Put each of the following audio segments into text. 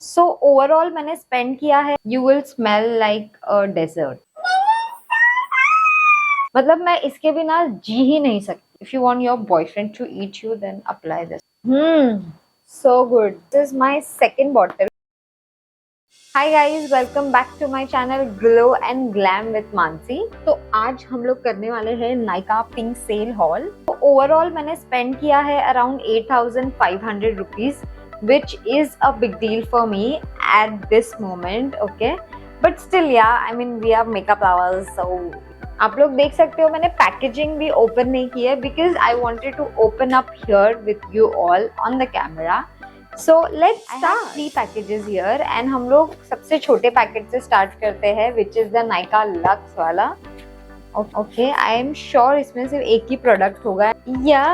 So overall मैंने spend किया है, you will smell like a dessert. मतलब मैं इसके बिना जी ही नहीं सकती। If you want your boyfriend to eat you then apply this. So good. This is my second bottle. Hi guys, welcome back to my channel Glow and Glam with Mansi. तो आज हम लोग करने वाले हैं नायका पिंक सेल हॉल। तो overall मैंने spend किया है around 8,500 rupees, which is a big deal for me at this moment, okay? But still, yeah, I mean, we are makeup lovers, so आप लोग देख सकते हो मैंने पैकेजिंग भी ओपन नहीं की है because I wanted to open up here with you all on the camera. So let's start 3 packages here and हम लोग सबसे छोटे पैकेट से स्टार्ट करते हैं which is the Nykaa Luxe वाला। ओके, आई एम श्योर इसमें सिर्फ एक ही प्रोडक्ट होगा। या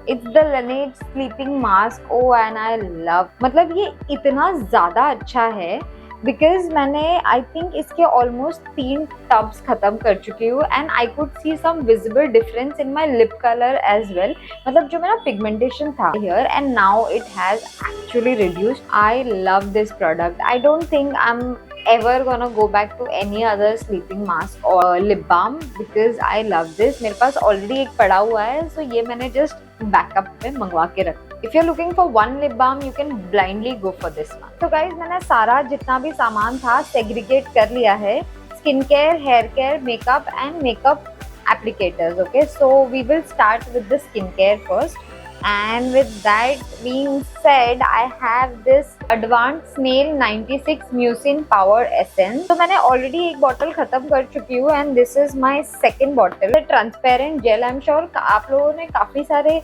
it's the Laneige sleeping mask. Oh and I love, मतलब ये इतना ज्यादा अच्छा है बिकॉज मैंने आई थिंक इसके ऑलमोस्ट 3 टब्स खत्म कर चुकी हूँ and I could see some visible difference in my lip colour as well. मतलब जो मेरा पिगमेंटेशन था here and now it has actually reduced. I love this product. I don't think I am ever gonna go back to any other sleeping mask or lip balm because I love this। मेरे पास already एक पड़ा हुआ है, so ये मैंने just backup पे मंगवा के रखा। If you're looking for one lip balm, you can blindly go for this one। तो guys, मैंने सारा जितना भी सामान था segregate कर लिया है, skin care, hair care, makeup and makeup applicators। Okay, so we will start with the skincare first। And with that being said, I have this Advanced Snail 96 Mucin Power Essence। तो मैंने already एक bottle खत्म कर चुकी हूँ and this is my second bottle। Transparent gel, I am sure आप लोगों ने काफी सारे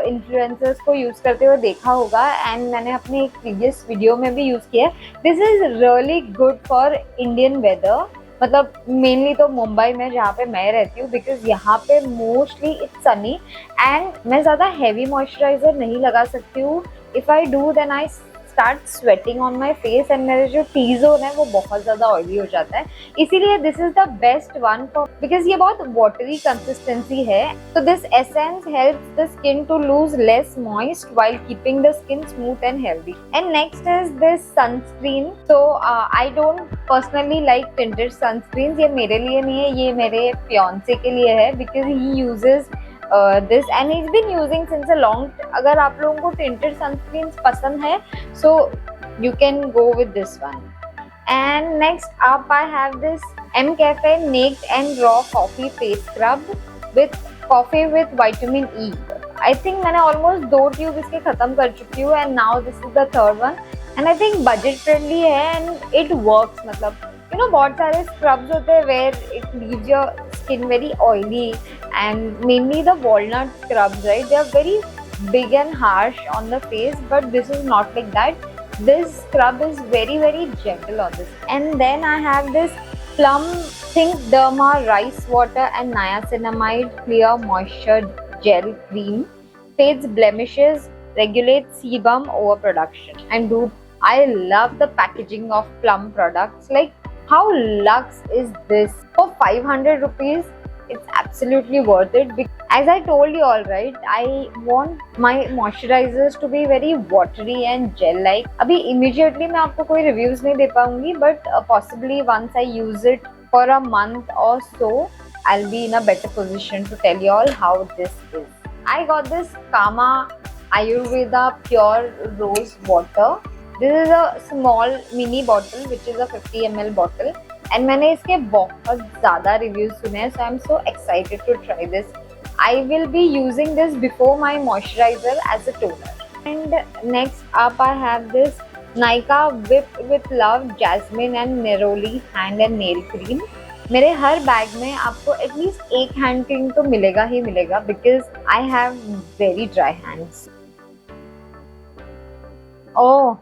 इन्फ्लुएंसर्स को यूज करते हुए देखा होगा एंड मैंने अपने एक प्रीवियस वीडियो में भी यूज किया है। This is really good for Indian weather, मतलब मेनली तो मुंबई में जहाँ पे मैं रहती हूँ बिकॉज यहाँ पे मोस्टली इट्स सनी एंड मैं ज़्यादा हैवी मॉइस्चराइजर नहीं लगा सकती हूँ। If I do then I start sweating on my face and मेरे जो टी जोन है वो बहुत ज़्यादा ऑयली हो जाता है। इसीलिए this is the best one for, because ये बहुत वाटरी कंसिस्टेंसी है। तो this essence helps the skin to lose less moist while keeping the skin smooth and healthy. And next is this sunscreen. So I don't personally like tinted sunscreen. ये मेरे लिए नहीं है, ये मेरे फियांसे के लिए है because he uses this and he's been using since a long। अगर आप लोगों को tinted sunscreens पसंद है so you can go with this one। And next up I have this MCafe Naked and Raw Coffee Face Scrub with coffee with vitamin E। I think मैंने almost 2 tube इसके खत्म कर चुकी हूँ and now this is the third one and I think budget friendly है and it works। मतलब you know बहुत सारे scrubs होते हैं where it leaves your skin very oily and mainly the walnut scrubs, right? They are very big and harsh on the face, but this is not like that। This scrub is very gentle on this। And then I have this Plum Think Derma Rice Water and Niacinamide Clear Moisture Gel Cream, fades blemishes, regulates sebum overproduction। And dude, I love the packaging of Plum products। Like, how luxe is this? For 500 rupees, it's absolutely worth it। As I told you all, right, I want my moisturizers to be very watery and gel like। अभी immediately मैं आपको कोई reviews नहीं दे पाऊंगी, but possibly once I use it for a month or so, I'll be in a better position to tell you all how this is। I got this Kama Ayurveda Pure Rose Water। This is a small mini bottle which is a 50 ml bottle and मैंने इसके बहुत ज़्यादा reviews सुने हैं, so I'm so excited to try this। I will be using this before my moisturizer as a toner। And next up I have this Nykaa Whip with Love Jasmine and Neroli hand and nail cream। मेरे हर bag में आपको at least एक hand cream तो मिलेगा ही मिलेगा because I have very dry hands. Oh,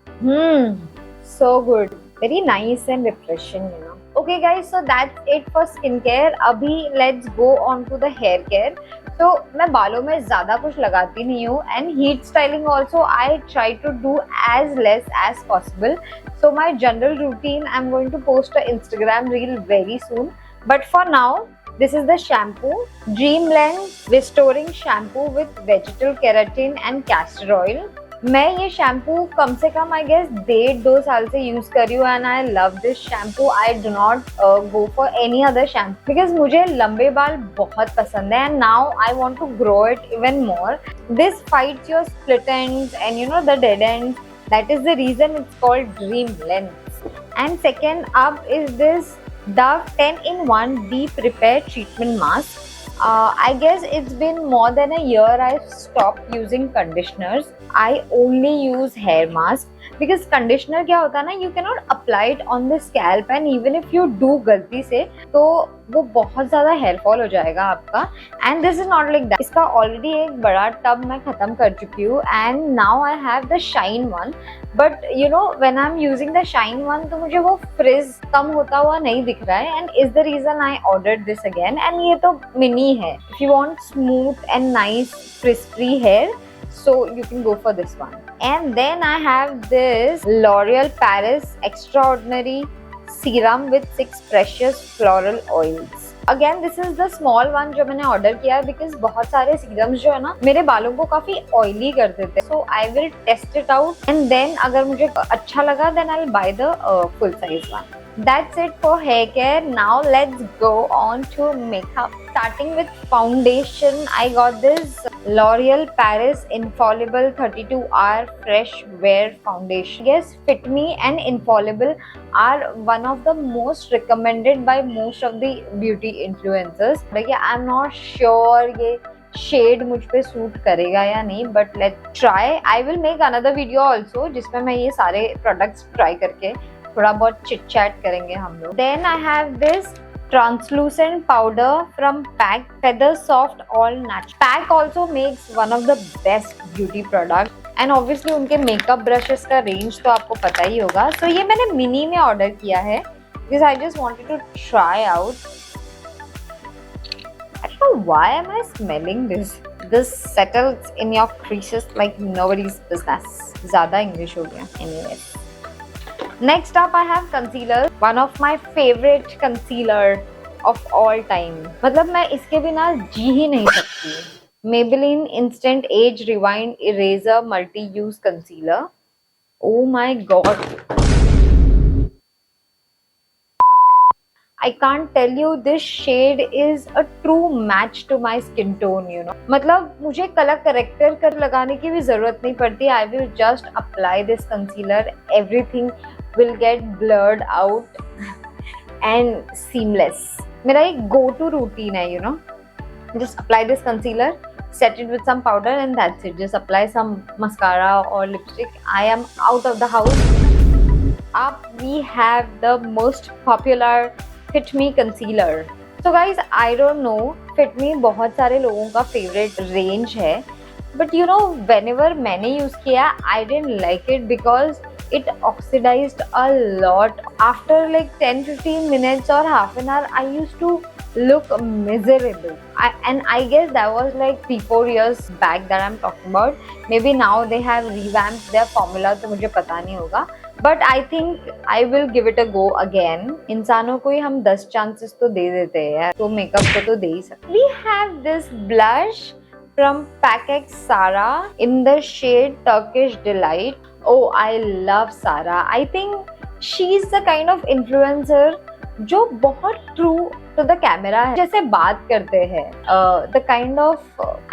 so good, very nice and refreshing, you know। Okay guys, so that's it for skincare। अभी let's go on to the hair care। तो मैं बालों में ज़्यादा कुछ लगाती नहीं हूँ and heat styling also I try to do as less as possible। So my general routine I'm going to post a Instagram reel very soon, but for now this is the shampoo, Dreamland Restoring Shampoo with vegetal keratin and castor oil। मैं ये shampoo कम से कम I guess 1.5-2 साल से use कर रही हूँ and I love this shampoo. I do not go for any other shampoo because मुझे लंबे बाल बहुत पसंद है and now I want to grow it even more. This fights your split ends and you know the dead ends. That is the reason it's called Dream Lengths. And second up is this Dove 10-in-1 Deep Repair Treatment Mask. I guess it's been more than a year I've stopped using conditioners. I only use hair mask because conditioner क्या होता है ना, you cannot apply it on the scalp and even if you do गलती से तो वो बहुत ज़्यादा हेयर फॉल हो जाएगा आपका. And this is not like that. इसका ऑलरेडी एक बड़ा टब मैं खत्म कर चुकी हूँ and now I have the shine one. But you know when I am using the shine one तो मुझे वो फ्रिज कम होता हुआ नहीं दिख रहा है and is the reason I ordered this again. And ये तो मिनी है. If you want smooth and nice frizz free hair so you can go for this one. And then I have this L'Oreal Paris Extraordinary Serum with 6 precious floral oils. Again this is the small one जो मैंने order किया है because बहुत सारे serums जो है ना मेरे बालों को काफी ऑयली कर देते हैं. So I will test it out and then अगर मुझे अच्छा लगा then I'll buy the full size one. That's it for hair care. Now let's go on to makeup. Starting with foundation, I got this L'Oreal Paris Infallible 32-hour Fresh Wear Foundation. Yes, Fit Me and Infallible are one of the most recommended by most of the beauty influencers. Like I'm not sure ये shade मुझ पे suit करेगा या नहीं but let's try. I will make another video also जिसमें मैं ये सारे प्रोडक्ट्स ट्राई करके थोड़ा बहुत चिट चैट करेंगे हम लोग. Then I have this translucent powder from PAC Feather Soft All Natural. PAC also makes one of the best beauty products and obviously उनके मेकअप ब्रशेस का रेंज तो आपको पता ही होगा. So ये मैंने मिनी में ऑर्डर किया है because I just wanted to try out. I don't know why am I smelling this. This settles in your creases like nobody's business. ज़्यादा इंग्लिश हो गया. Anyways. Next up I have concealer. One of my favorite concealer of all time. मतलब मैं इसके बिना जी ही नहीं सकती. Maybelline Instant Age Rewind Eraser Multi-Use Concealer. Oh my god. I can't tell you this shade is a true match to my skin tone, you know. मतलब मुझे कलर करेक्टर कर लगाने की भी जरूरत नहीं पड़ती. I will just apply this concealer. Everything will get blurred out and seamless. मेरा एक go to routine है, you know. Just apply this concealer, set it with some powder and that's it. Just apply some mascara or lipstick. I am out of the house. Up we have the most popular Fit Me concealer. So guys, I don't know, Fit Me बहुत सारे लोगों का favorite range है. But you know, whenever मैंने use किया, I didn't like it because it oxidized a lot. After like 10-15 minutes or half an hour, I used to look miserable. And I guess that was like 3-4 years back that I'm talking about. Maybe now they have revamped their formula, तो मुझे पता नहीं होगा. But I think I will give it a go again. इंसानों को ही हम 10 chances तो दे देते हैं, तो मेकअप को तो दे ही सकते. We have this blush from PAC X Sara in the shade Turkish Delight. Oh, I love Sara. I think she's the kind of influencer जो बहुत true to the camera है. जैसे बात करते हैं, the kind of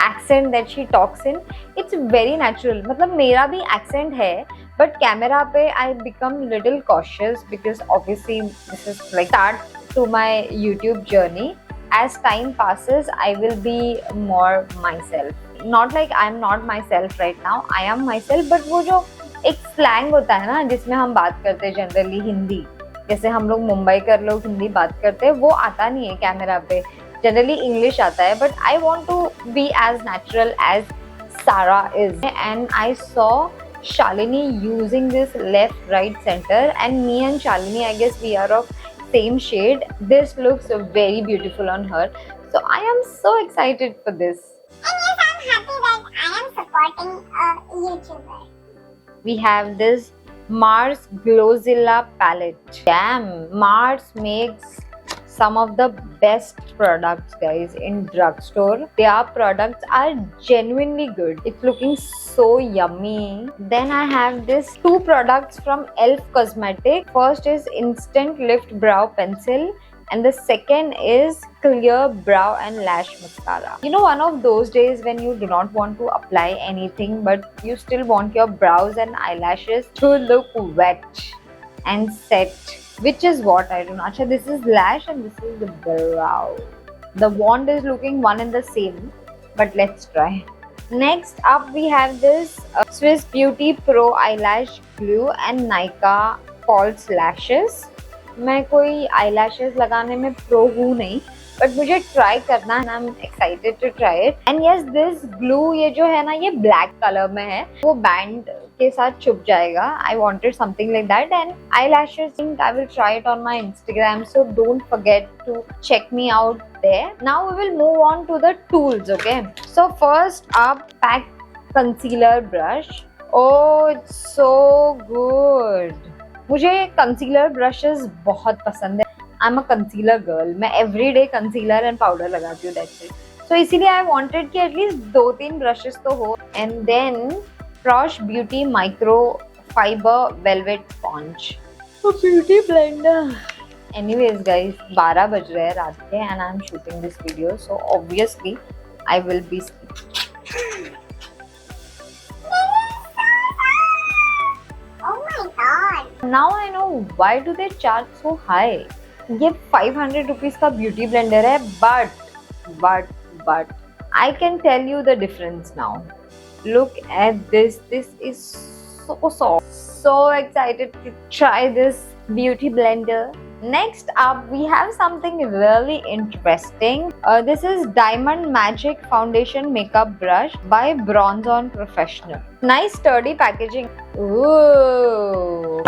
accent that she talks in, it's very natural. मतलब मेरा भी accent है, but camera पे I become little cautious because obviously this is like start to my YouTube journey. As time passes, I will be more myself. Not like I'm not myself right now. I am myself, but वो जो एक slang होता है ना जिसमें हम बात करते हैं जनरली हिंदी, जैसे हम लोग मुंबई कर लोग हिंदी बात करते हैं, वो आता नहीं है कैमरा पे. जनरली इंग्लिश आता है. But I want to be as natural as Sara is. And I saw Shalini using this left, right, center, and me and Shalini, I guess we are of same shade. This looks very beautiful on her, so I am so excited for this. And yes, I'm happy that I am supporting a YouTuber. We have this Mars Glowzilla palette. Damn, Mars makes some of the best products, guys, in drugstore. Their products are genuinely good. It's looking so yummy. Then I have this two products from Elf Cosmetic. First is Instant Lift Brow Pencil, and the second is Clear Brow and Lash Mascara. You know, one of those days when you do not want to apply anything but you still want your brows and eyelashes to look wet and set, which is what I do. Acha, this is lash and this is the brow. The wand is looking one and the same, but let's try. Next up we have this Swiss Beauty Pro Eyelash Glue and Nykaa False Lashes. मैं कोई eyelashes लगाने में pro हूँ नहीं, but मुझे try करना है, I'm excited to try it. And yes, this glue ये जो है ना, ये black color में है, वो band के साथ छुप जाएगा. I wanted something like that. And eyelashes, I will try it on my Instagram, so don't forget to check me out there. Now we will move on to the tools, okay? So first up, pack concealer brush. Oh, it's so good. मुझे concealer brushes बहुत पसंद है. I am a concealer girl. मैं everyday concealer and powder लगाती हूँ, that's it. So इसीलिए I wanted कि at least 2-3 brushes तो हो. And then Frosch beauty micro fiber velvet sponge, beauty blender. Anyways guys, 12 बज रहे हैं रात के and I am shooting this video, so obviously I will be sleeping. Now I know why do they charge so high. ये 500 rupees का beauty blender है, but I can tell you the difference now. Look at this. This is so soft. So excited to try this beauty blender. Next up, we have something really interesting. This is Diamond Magic Foundation Makeup Brush by Bronze On Professional. Nice sturdy packaging. Ooh.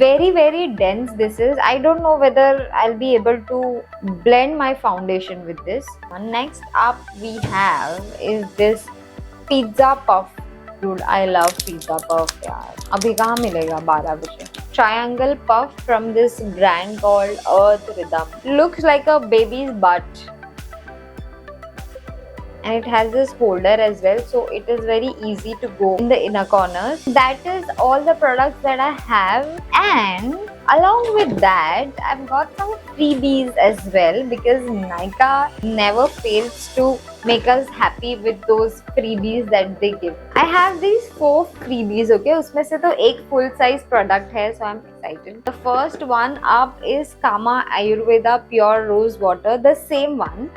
Very dense this is. I don't know whether I'll be able to blend my foundation with this. Next up we have is this pizza puff. Dude, I love pizza puff yaar. Abhi kahan milega 12 baje. Triangle puff from this brand called Earth Rhythm. Looks like a baby's butt. And it has this holder as well, so it is very easy to go in the inner corners. That is all the products that I have, and along with that I've got some freebies as well, because Nykaa never fails to make us happy with those freebies that they give. I have these 4 freebies, okay? उसमें से तो एक full size product है, so I'm excited. The first one up is Kama Ayurveda Pure Rose Water, the same one.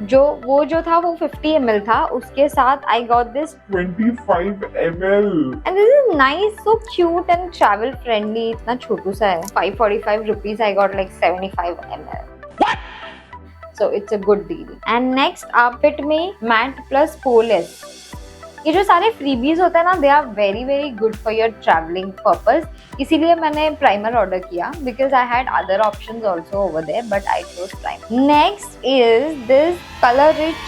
वो जो था वो 50 ml था, उसके साथ I got this 25 ml. and this is nice, so cute and travel friendly. इतना छोटू सा है. 545 rupees, I got like 75 ml. What? So it's a good deal. And next up, Fit Me Matte Plus Polish. ये जो सारे freebies होते हैं ना, they are very good for your travelling purpose. इसीलिए मैंने प्राइमर ऑर्डर किया, because I had other options also over there, but I chose primer. Next is this colour rich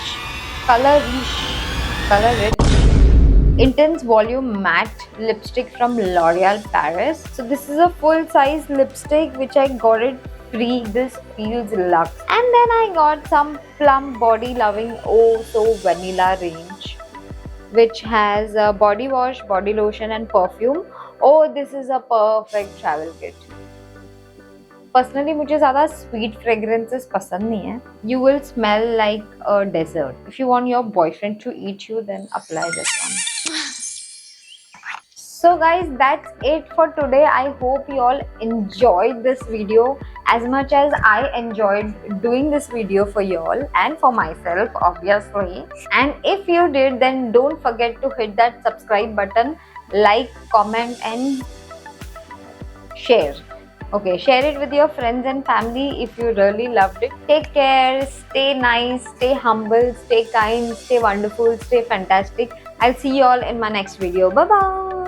intense volume matte lipstick from L'Oreal Paris. So this is a full size lipstick which I got it free. This feels luxe. And then I got some Plum Body Loving Oh So Vanilla range, which has a body wash, body lotion and perfume. Oh, this is a perfect travel kit. Personally, मुझे ज़्यादा sweet fragrances पसंद नहीं है. You will smell like a dessert. If you want your boyfriend to eat you, then apply this one. So guys, that's it for today. I hope you all enjoyed this video as much as I enjoyed doing this video for you all and for myself, obviously. And if you did, then don't forget to hit that subscribe button, like, comment and share. Okay, share it with your friends and family if you really loved it. Take care, stay nice, stay humble, stay kind, stay wonderful, stay fantastic. I'll see you all in my next video. Bye bye.